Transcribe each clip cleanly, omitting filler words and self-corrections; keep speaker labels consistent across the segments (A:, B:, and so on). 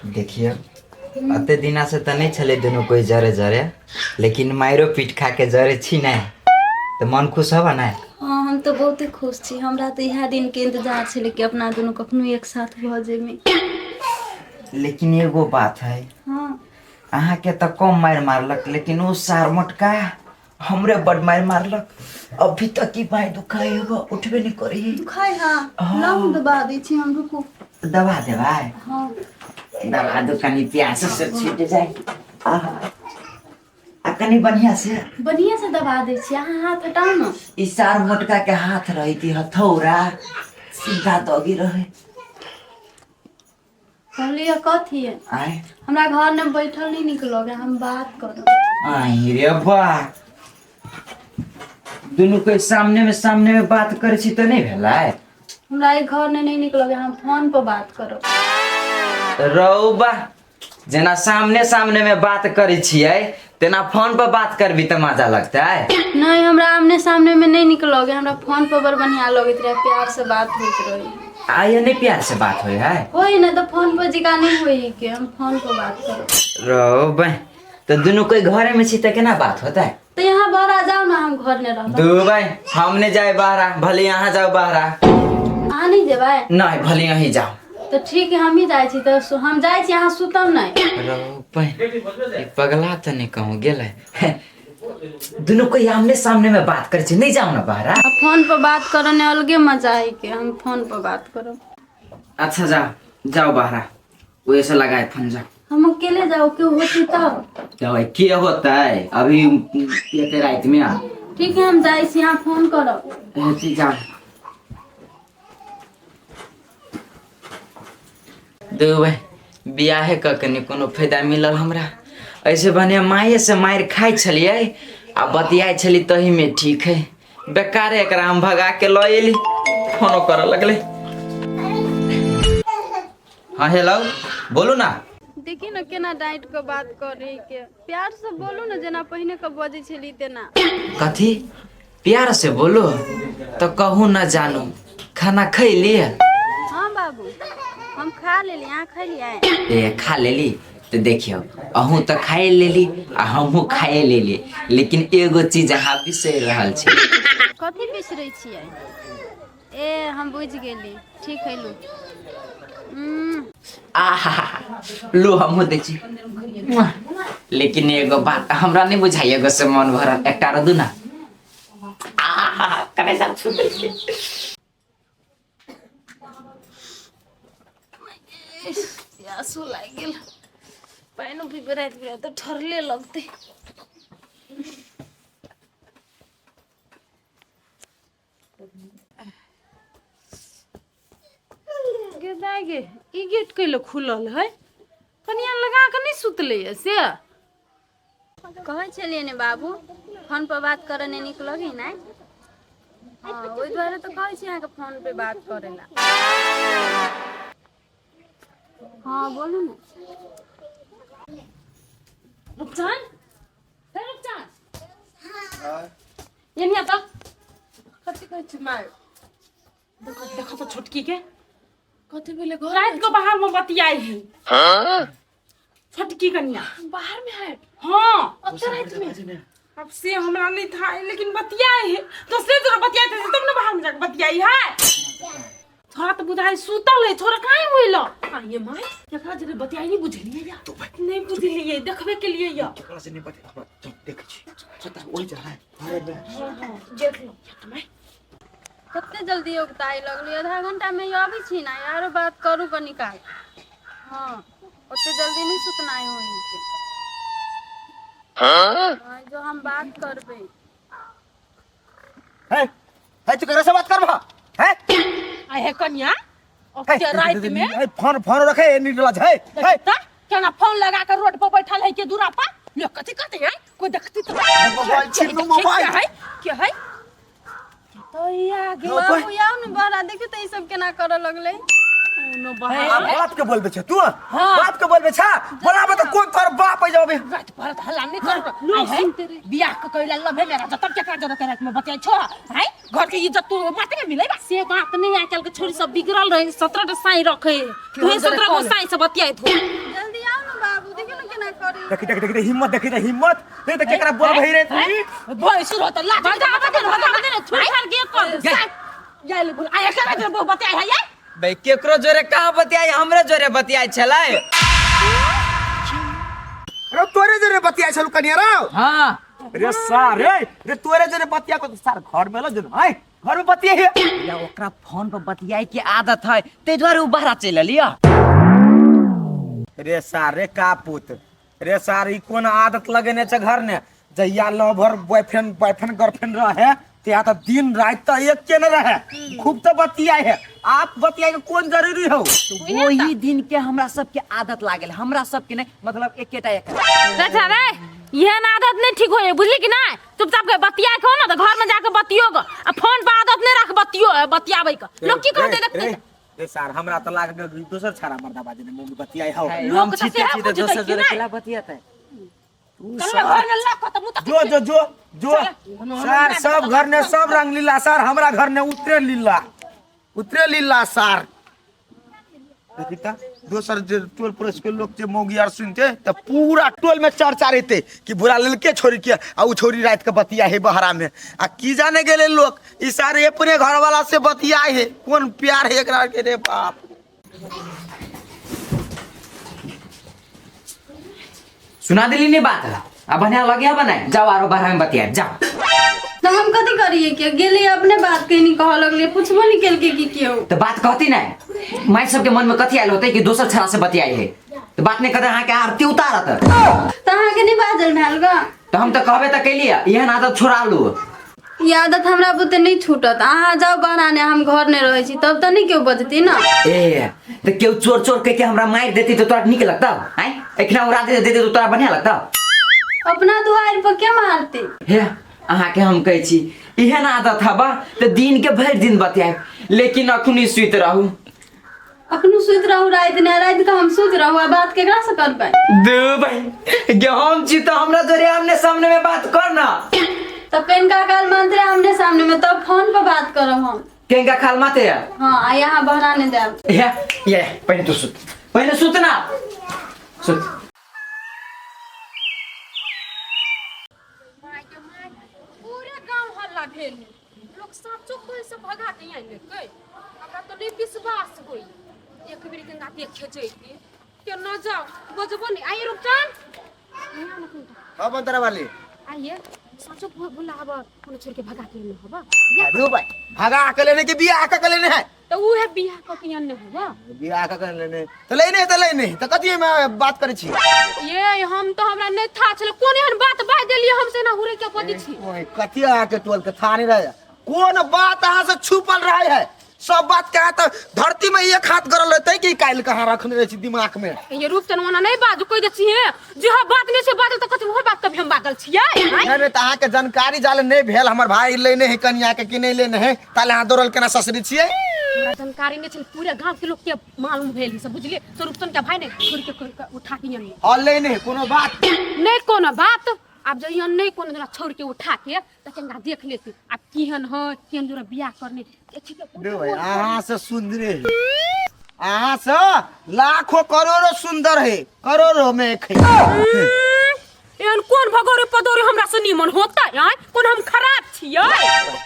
A: देखिए अते दिना से तो नहीं चले दोनों कोई जरे जरे, लेकिन मायरो पीट खा के जरे छी नहीं तो मन खुश हवा ना।
B: हाँ हम तो बहुत ही खुश छी। हमरा तो यह दिन के इंतजार छे कि अपना दोनों कखनो एक साथ भ जेमी।
A: लेकिन एगो बात है,
B: हाँ
A: अहाँ के तो कम मार मारलक, लेकिन वो सार मोटका हमरे बड़ मार मारलक। अभी तक की बाई दुखाए हो, उठबे नहीं करी।
B: दुखाई हाँ लाऊ दबा दी छी हम, रुको।
A: दबा दे भाई।
B: हाँ
A: दबा दो कनी प्यास से छूट जाए। आ कनी बढ़िया से
B: दबा दे छी। अहाँ हाथ हटाओ ना।
A: ई सार मोटका के हाथ रही थी हथौड़ा सीधा दगी रहे।
B: कहलिए कथी है?
A: आए
B: हमरा घर में बैठल नहीं निकलोगे, हम बात करो।
A: आई रे वाह, दोनों के सामने में बात करे छी तो नहीं भेलाय।
B: हमरा एक घर में नहीं निकलोगे, हम फोन पर बात करो।
A: रौबा जना सामने में बात करे छियै तेना फोन पर बात करबी तो मजा लगता है।
B: नहीं हमरा आमने सामने में नहीं निकलोगे, हमरा फोन पर बड़ बढ़िया लगे रहे, प्यार से बात होत रही।
A: आइए नहीं प्यार से बात होई है।
B: होई ना तो फोन पर जिका नहीं होई के, हम फोन पर बात करो।
A: रौबा तो दोनों कोई घरे में छी तो केना बात होता है?
B: तो यहाँ बाहर आ जाओ ना, हम घर में रहब।
A: दू भाई हमने जाए बाहर, भले यहाँ जाओ बाहर।
B: अहाँ नहीं जेबै?
A: नहीं भले यहीं जाओ।
B: तो ठीक है हम ही जाए छी, तो हम जाए छी, अहाँ सुतब नहीं।
A: रौबा पगला तो नहीं कहूँ गेले। दोनों कोई आमने सामने में बात करे छी, नहीं जाओ ना बाहर।
B: अब फोन पर बात करने अलगे मजा है के, हम फोन पर बात करो।
A: अच्छा जाओ बाहर, वैसे लगाए फोन जाओ।
B: हम अकेले जाओ क्यों होती तब?
A: तो क्या होता है अभी ये रात में आ।
B: ठीक है हम जाए छी, यहाँ फोन करो।
A: जाओ दो भाई बियाहे कने कोनो फायदा मिलल हमरा। ऐसे बने माये से मार खाए छलिए आ बतियाए छली तही में ठीक है। बेकार एकरा हम भगा के ल एली, फोनो करे लगले। हाँ हेलो बोलू ना।
B: देखी ना केना डाइट के बात करे के, प्यार से बोलू ना, जना पहिने के बजे छली तेना।
A: कथी प्यार से बोलो तो कहूँ ना जानू। खाना खैली?
B: हाँ बाबू हम खा लेली, यहाँ खैलिए?
A: ए खा लेली तो देखियो अहूँ तो खाए लेली आ हमहूँ खाए लेली, लेकिन एगो चीज अहाँ बिसर रहल छी।
B: कथी बिसरै छियै? ए हम बुझ गेली, ठीक है लू।
A: आहा लो हमहूँ दै छी। लेकिन एगो बात हमरा नहीं बुझाई, एगो से मन भरल एकटा र दू ना। आहा कने जा छू दे छी।
B: प्यासो लाग गेल, पानिओ पीबे रात बिरात तो ठरले लगते। गे दागे ई गेट कैले खुलल है? कनिया लगा के नहीं सुतले है से? कहै छलिए ने बाबू फोन पर बात करे ने नीक लगी ना। हाँ ओहि दुआरे तो कहै छी अहाँ के फोन पे बात करेला। हाँ बोलू ना। रुपचान रुपचान ये नहीं आता कथी कहै छी माय? देखो तो छोटकी के कथी भेले घर रात को बाहर में बतियाई है। हां छोटकी कन्या बाहर में है? हां अच्छा रात में। अब से हमरा नहीं था, लेकिन बतियाई है तो से जरा बतियाई थे तब ना बाहर में जाके बतियाई है। थोड़ा तो बुझाई सुतल है, थोड़ा काहे होइला? आ ये माय एकरा जरे बतियाई नहीं बुझलिए या? तो नहीं बुझलिए, देखबे के लिए या
C: एकरा से नहीं बतिया तो देख छी पता वही जा है।
B: हां देख लो माय कते जल्दी उगताई लगली, आधा घंटा में ही आबी छी ना यार, बात करू कनी काल। हां ओते जल्दी नहीं सुतना है होई के। हां जो हम बात करबे
C: है तू करे से बात करबा है?
D: आए है कन्या अब क्या रात में
C: फोन रखे नहीं डला है
D: देखता क्या ना फोन लगा कर रोड पर बैठल है के दूरा पर लोग कथी कहते हैं? कोई देखती तो
C: मोबाइल छीन लो मोबाइल।
D: क्या है
B: तो या गे बाबू याओ न बहरा देखि त ई सब केना करे लगले।
D: नो बहन
C: बाप के बोलबे छ तू? बाप के बोलबे छ? बोलाबे तो कोई तोर बाप आ जाबे।
D: रात भर हल्ला नहीं कर बियाह के कइला लभे मेरा जब तक केकरा जरा करे में बतिया छ है घर के इज्जत तू माटे में मिले बा से बात नहीं आजकल के छोरी सब बिगड़ल रहे 17 साई रखे तू 17 को साई से बतियाई थो
C: देखी देखी देखी हिम्मत देखी हिम्मत नहीं तो केकरा बोल भई रे
D: बोल शुरू होता लाज बता छोड़ कर के कर या ले बोल आया करे तो बतिया है ये
A: भाई केकरो जोरे कहाँ बतियाई हमरे जोरे बतियाई छलै
C: रे तोरे जरे बतिया छलु कनिया रे
D: हां
C: रे सार रे तोरे जरे बतिया को सार घर में ल जन है घर में बतिया है
A: या ओकरा फोन पर बतियाई के आदत है ते द्वारे उ बाहर चल लिया
C: रे सार रे का पुत रे सार ई कोन आदत लगेने छ घर ने जहिया लवर बॉयफ्रेंड गर्लफ्रेंड रहे ते तो दिन रात तो एक के न रहे खूब तो बतिया है आप बतिया के कौन जरूरी हो
A: वही दिन के हमरा सबके आदत लागल हमरा सबके नहीं मतलब एकेटा एक
B: अच्छा रे ये ना आदत नहीं ठीक होए बुझली कि नहीं चुपचाप के बतिया के हो ना तो घर में जाके बतियो गो आ फोन पे आदत नहीं रख बतियाबे का लोग की कहते देखते
C: रे सार हमरा तो लाग दोसर छाड़ा मर्दाबाजी ने मुंह बतियाई हो
A: हम छीते छीते दोसर जोरे केला बतियाते
D: घर में लख तो मुंह
C: जो सर सब घर ने सब रंग लीला सर हमरा घर ने उतरे लीला सर देखी ता दोसर जे टोल पड़ोस के लोग जे मौगी आर सुनते त पूरा टोल में चर्चा रहते कि बुरा ललके छोरी के आ उ छोरी रात के बतिया है बहरा में आ की जाने गेले लोग ई सारे अपने घर वाला से बतिया है कौन प्यार है एकरा के रे बाप
A: सुना दिली नहीं बात अब बढ़िया लगे बनाए जाओ आरो बाहर में बतिया जाओ
E: तो हम कथी करिए के गेली अपने बात के नहीं कह लगले पूछबो नहीं केल के की क्यों
A: तो बात कहती नहीं माई सबके मन में कथी आयल होते कि दोसर छड़ा से बतियाई है तो बात नहीं कहते हाँ के आरती उतारत
E: तहां के नहीं बाजल भेल ग
A: तो हम तो कहबे तो कैलिए यह आदत छोड़ा लू
E: ये आदत हमरा बुते नहीं छूटत अहाँ जाओ बहराने हम घर नहीं रहे छी तब तो नहीं क्यों बजती ना
A: ए तो क्यों चोर चोर कह के हमरा मार देती तो तोरा निक लगता हैं एखना उड़ा देते तो तोरा बढ़िया लगता
E: अपना दुआर पर क्या मारते
A: हे अहाँ के हम कहै छी इहन आदत हबा तो दिन के भर दिन बतियाए लेकिन अखनी सुत रहू
E: अपनो सुत रहू रात का हम सुत रहू बात केकरा से करबै
A: दे भाई गे हम छी तो हमरा जोरे आमने सामने में बात करना
E: तो पेन का काल मंत्र हमने सामने में तब फोन पर बात करब हम
A: केंगा खाल माते
E: हां आ यहां बहराने देब
A: ये पहले तो सुत ना सुत
B: पूरे गांव हल्ला भेल लोग साचो कोई से भगा के आई ले कई हमरा तो नहीं विश्वास होई एक बेर गंगा देखे जइती के न जाओ बजबो नहीं आई रुकन
C: अब अंतरा वाली
B: आइए साचो बुलाब कोनो छोड़ के भगा के न होबा
C: अरे भाई भागा के लेने के बियाह के लेने है
B: तो उ है बियाह क के न होबा
C: बियाह के लेने तो लेने तो कथि में बात करे छी
B: ये हम तो हमरा नहीं था चले कोन एहन बात बाज देलिए हमसे ना हुरे के पति छी
C: ओए कथि आके टोल के थाने रहे कौन बात अहाँ से छुपल रहे है सब बात कहा तो धरती में एक हाथ गरल रहते कि काल कहाँ रखने रहे छी दिमाग में
B: ये रूप चनवाना नहीं बाजू कोई दे छी जे बात नहीं से बात तो कथि हो बात तभी हम बादल छियै
C: नहीं तो अहाँ के जानकारी जाले नहीं भेल हमर भाई लेने है कन्या के कि नहीं लेने है ताले अहाँ दौड़ल केना ससरी छियै
B: हमरा जानकारी नहीं छल पूरे गांव के लोग के मालूम भेल सब बुझलिए स्वरूपचन के भाई ने छोड़ के उठा के नहीं
C: और लेने कोनो बात
B: नहीं कोनो बात अब जो यहाँ नहीं कोनो जरा छोड़ के उठा के तो केंगा देख लेती अब केहन हो केहन जरा बियाह करने
C: दे भाई अहाँ से सुंदर है अहाँ से लाखों करोड़ों सुंदर है करोड़ों में एक है
B: एहन कोन भगोरे पदोरे हमरा से निमन होता है कोन हम खराब छियै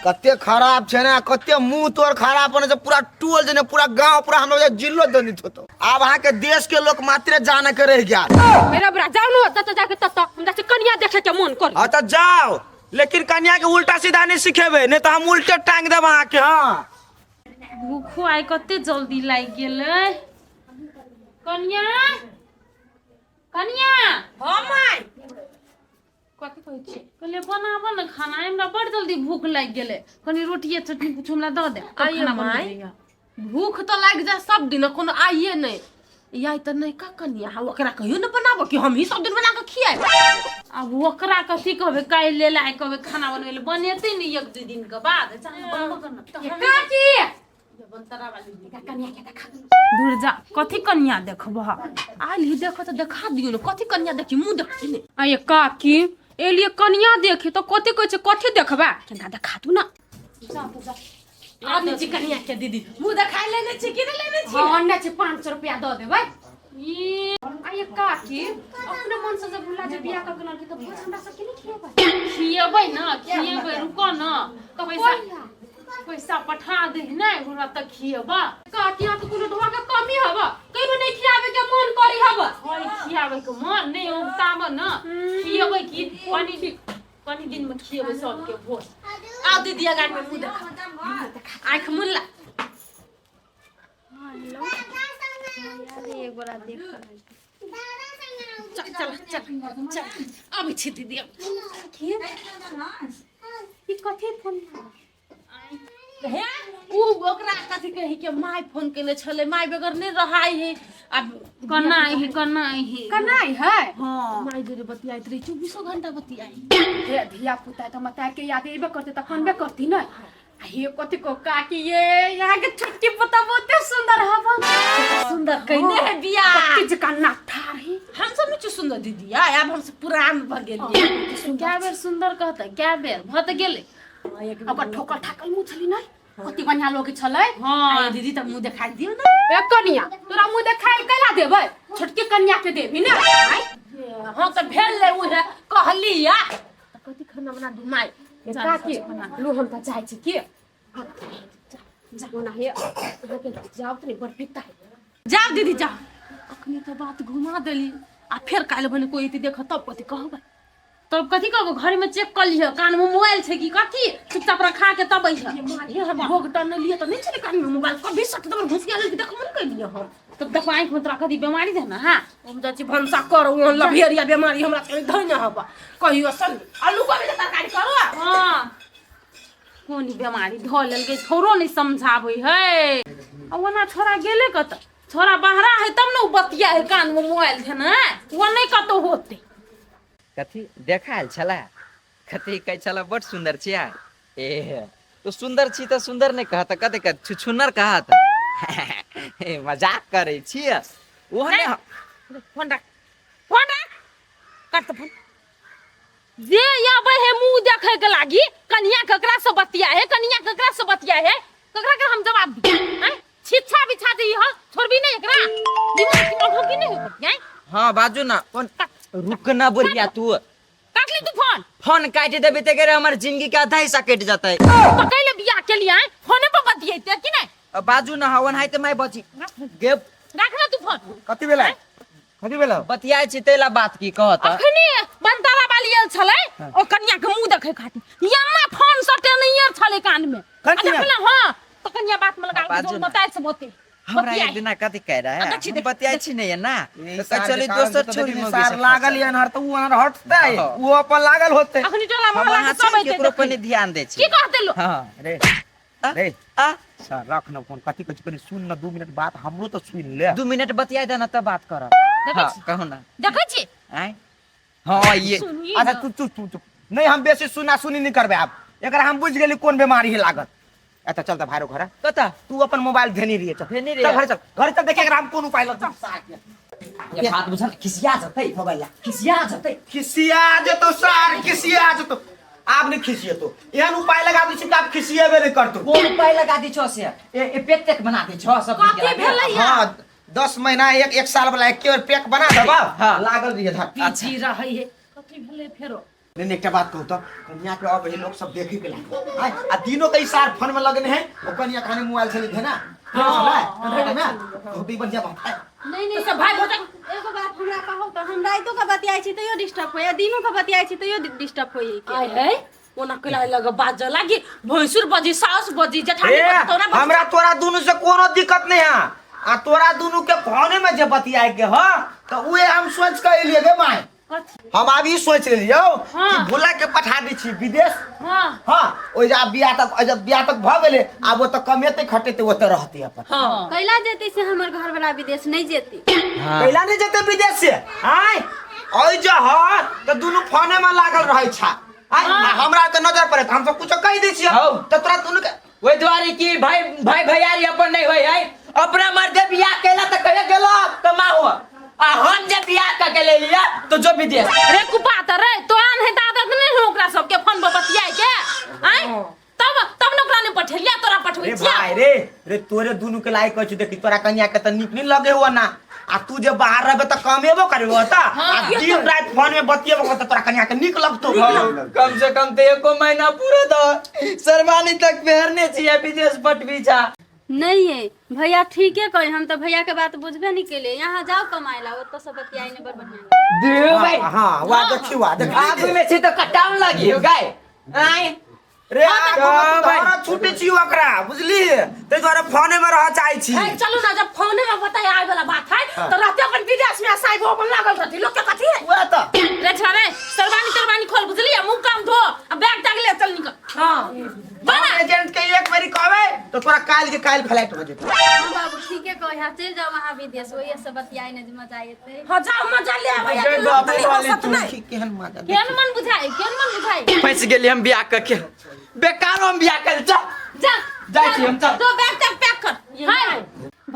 C: कते खराब छे ना कते मुंह तोर खराब होने से पूरा टोल जने पूरा गांव पूरा हमरा जिल्लो दनित होतो अब अहाँ के देश के लोग मात्र जाने के रह गया
B: मेरा बड़ा जाओ न तत जाके तत हम जाके कन्या देखे के मन कर
C: तो जाओ लेकिन कन्या के उल्टा सीधा नहीं सिखेबे नहीं तो हम उल्टे टांग देब अहाँ के हां
B: भूख आइ कते जल्दी लाग गेलै कन्या कन्या
D: हां माय
B: कथि कहै छी कहले बनाब न खाना हमरा बड़ जल्दी भूख लाग गेलै कनी रोटिए चटनी कुछ हमरा द दे
D: आइए माय भूख तो लाग जा सब दिन कोनो आइए नहीं याई तो नहीं का कन्या हा ओकरा कहियो न बनाबो कि हम ही सब दिन बना के खियाए
B: अब ओकरा कथि कहबे काई ले लाए कहबे खाना बनवे ले बनेते नहीं एक दो दिन के बाद चाहे बनबो करना काकी बनतरा वाली का कन्या के देखा दूर जा कथि कन्या देखबो आइल ही देखो तो देखा दियो न कथि कन्या देखी मुंह देखी ने आये काकी एलिए कन्या देखे तो कथि कहै छै कथि देखबा केना देखा दू ना जा तो जा
D: आदमी जी कन्या के दीदी मुंह देखाई लेने छी कि नहीं लेने छी
B: हाँ अन्ना छै 500 रुपया द देबै ई आये काकी अपने
D: मन से जब भुला जे बियाह करके लड़की तो भोज हमरा सब के नहीं खिएबै ना खिएबै रुको ना तो पैसा पठा दे ना हमरा तक खिएबा काकी हाथ कोनो ढोआ के कमी हबा कहिनो नहीं खियाबे के मन करी हबा होय खियाबे के मन नहीं उताब ना खिएबै की पानी दिन में खिएबै सब के भोज आ दीदी गाड़ी में मुंह देखा आंख मुल्ला
E: एक बार देख
D: चल अभी छी दीदी ई कथी फोन हे उ ओकरा कथी कहि के माय फोन केले छले माय बगैर नहीं रहाई है अब कनाई है हां माय जरे बतियाइत रही 24 घंटा बतियाई
B: हे धिया पुता त मता के याद एबे करते त कनबे करती न हे कथी को काकी ये यहाँ के छोटकी पुता बहुत सुंदर हवा
D: सुंदर कहने है बिया
B: कथी जका नाठा है
D: हम सब में सुंदर दीदी अब हमसे पुरान भ गेलिए क्या बेर सुंदर कहता क्या बेर भ त गेले
B: ओकर ठोकर ठाकल मुंह छली नै कति बढ़िया लोग छलै
D: हां दीदी त मुंह देखाई दियो ना
B: ए कनिया तोरा मुंह देखाई कैला देबै छोटकी कन्या के देबी ना
D: हां त भेल ले उ है कहलिया त कथी खाना बना दू माय
B: काकी लू हम त चाहै छी की जाओ ना हे जाओ तनी बड़ पिता
D: जाओ दीदी जाओ अखनी तो बात घुमा देली आ फिर काल भने कोई इति देख तब कथी कहबै तब कथी कहबो घर में चेक कर लियो कान में मोबाइल छै की कथी चुपचाप रखा के तब ये हम भोग टन लिए त नहीं छै कान में मोबाइल कभी सट तब घुस गेल देख मन कर लियो हम तब देखो आंख में तोरा कथी बीमारी है ना हां हम जाची भंसा करो लभेरिया बीमारी हमरा के धन्य हबा कहियो सन आलू को भी तरकारी करो हां कोनी बीमारी ध लेल के छोरो नहीं समझाबै है अब वना छोरा गेले कत छोरा बाहरा है तब न बतिया है कान में मोबाइल है ना वो नहीं कतो होते
A: कथी देखाल छला कथी कह छला बड़ सुंदर छिया ए तो सुंदर छी तो सुंदर नहीं कहत कते कत छुछुनर कहत ए मजाक करे छिया ओहने
D: फोन रख काट फोन जे आबे है मुंह देखे के लागी कन्या ककरा से बतिया है कन्या ककरा से बतिया है ककरा के हम जवाब दी हैं छिछा बिछा दी हो छोड़बी नहीं एकरा दिमाग की ओठो की नहीं हो हैं
A: हां बाजू ना फोन रुक ना बोलिया तू
D: काट ले तू
A: फोन काट देबे ते करे हमर जिंदगी का आधा हिस्सा कट जाता है
D: पकड़ ले बियाह के लिए फोने पर बतियाते कि नहीं
A: बाजू ना हवन है ते मैं बची गे
D: रख ना तू फोन
C: कथी भेला
A: बतियाय छी तेला बात की कहत
D: अखनी बनताला वाली आयल छले ओ कन्या के मुंह देखे खातिर यम्मा फोन सटे नहीं आयल छले कान में देखला हां तो कन्या बात में लगा के बताए से बोते
A: हमरा एक दिन कथी कह रहा है हम बतियाय छी नहीं ना तो चली दोसर छोरी में
C: सार लागल या नहर तो उ अनर हटतै उ अपन लागल होतै
D: अखनी टोला मोहल्ला के सब आइते
A: केकरो पर ध्यान दे छी
D: की कहते लो
A: हां
C: रे रे सर रख न फोन कथी कछ कनी सुन न 2 मिनट बात हमरो तो सुन ले
A: 2 मिनट बतियाय दे ना तब बात कर हां कहू ना
D: देखै छी
A: आय हां ये
C: अच्छा तू नहीं हम बेसी सुना सुनी नहीं करबे अब एकरा हम बुझ गेली कोन बीमारी है लागत एता चलता भारो घर
A: कता
C: तू अपन मोबाइल धेनी रहिए
A: धेनी
C: चल घर चल देखे हम कोन उपाय लग
A: ये बात बुझल खिसिया जतै मोबाइल खिसिया
C: जतो सार खिसिया जतो आप नहीं खिसिए तो एहन उपाय लगा दी छी आप खिसिएबे नहीं करतो
A: कोन उपाय लगा दी छ से ए पेक तेक बना दे छ सब
C: हां 10 महीना एक साल वाला एक पैक बना देबा हां लागल रहिए धक
D: पीछी रहै है कथी भेले फेरो
C: नहीं एकटा बात कहू तो कन्या के अब लोग सब देखे के लागे आ दिनों के सार फोन में लगने हैं वो कन्या खाने मोबाइल से लेते ना हां में भी बढ़िया बात है
E: नहीं
D: तो सब भाई भोजन
E: एगो बात हमरा कहू त हम राइतो का बतियाई छी तयो डिस्टर्ब होय दिनो का बतियाई छी तयो डिस्टर्ब होय
D: आय है ओना कला लग बाज लागी भैंसुर बजी सास बजी जेठानी तोरा
C: हमरा तोरा दोनों से कोनो दिक्कत नहीं है आ तोरा दोनों के फोने में जे बतियाई के ह तो उहे हम सोच के एलिए गे माय हम अभी सोच लियो कि भोला के पठा दी छी विदेश हां ओ जा बियाह तक भ गेले अब वो तो कमेते खटेते वो तो रहते अपन
E: कैला जेते से हमर घर वाला विदेश नहीं जेती
C: कैला नहीं जेते विदेश से आय ओइ जे ह तो दोनों फोने में लागल रहै छा आय हमरा के नजर पड़े हम सब कुछ कह दै छी तो तोरा दोनों के
A: ओइ द्वारे की भाई भैयारी अपन नहीं होय है अपना मर्द बियाह केला त कहे गेलो कमाओ आ हम जे बियाह का के ले लिया तो जो विदेश
D: रे कुपात रे तो आन है आदत नहीं है ओकरा सब के फोन पर बतियाई के आय तब न ओकरा ने पठेलिया तोरा पठबै
C: रे भाई रे तोरे दोनों के लायक कहै छी देखी तोरा कन्या के त निक नहीं लगे हुआ ना आ तू जे बाहर रहबे त कमेबो करबो त आ दिन रात फोन में बतियेबो त तोरा कनिया के निक लगतो
A: कम से कम तो एको महीना पूरा दो सरवानी तक पहनने चाहिए विदेश पटवीजा।
E: नहीं है भैया ठीक है कहे हम तो भैया के बात बुझबे नहीं के लिए यहाँ जाओ कमाए ला तो सब बतियाई ने बर बढ़िया
A: दियो भाई
C: हां वा देखी वा देख
A: आगू में से तो कटाम लगी हो गाय आए
C: रे तोरा छुट्टी छी ओकरा बुझली ते तोरा फोन में रह चाहि छी
B: है चलू ना जब फोन में बताए आए वाला बात है तो रहते अपन विदेश में साइब अपन लागल रहती लोग के कथी है
C: वो त
B: रे छावे सरवानी खोल बुझलिए मुंह काम धो अब बैग टांग ले चल निकल हां
C: बना एजेंट के एक बारी कहबे तो तोरा काल के काल फ्लाइट हो जेतौ।
E: हाँ बाबू ठीक है कहे हाँ चल जाओ वहाँ विदेश वही सब बतियाई ने मजा आए थे
B: हां जाओ मजा ले भैया के
C: बाबू
B: लोग
C: वाली
B: हंसत
C: तू
B: नहीं
C: केहन मजा
E: केन मन बुझाई
A: फंस गेली हम बियाह करके बेकार हम बियाह कर जा
B: जा
A: जाई छी हम चल
B: तो बैग तक पैक कर हां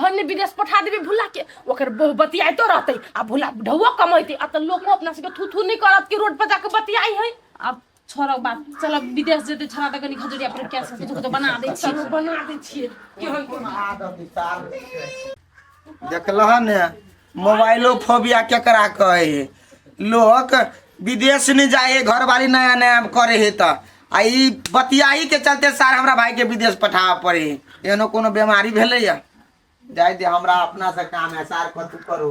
B: भन्ने विदेश पठा देबे भुला के ओकर बहु बतियाई तो रहते आ भुला ढौवा कमाइते आ त लोग अपना से थू नहीं करत के रोड पर जाके बतियाई है
D: अब छोड़ो बात चलो विदेश जेते छोड़ा त कनी खजूरिया पर क्या से तो बना दे छी
B: सब बना दे छिए केहन
C: देखलह ने मोबाइलो फोबिया केकरा कहे लोग विदेश नहीं जाए घर वाली नया नया करे है त आ ई बतियाही के चलते सार हमरा भाई के विदेश पठावा पड़े एनो कोनो बीमारी भेले या जाय दे हमरा अपना से काम है सार कतु करो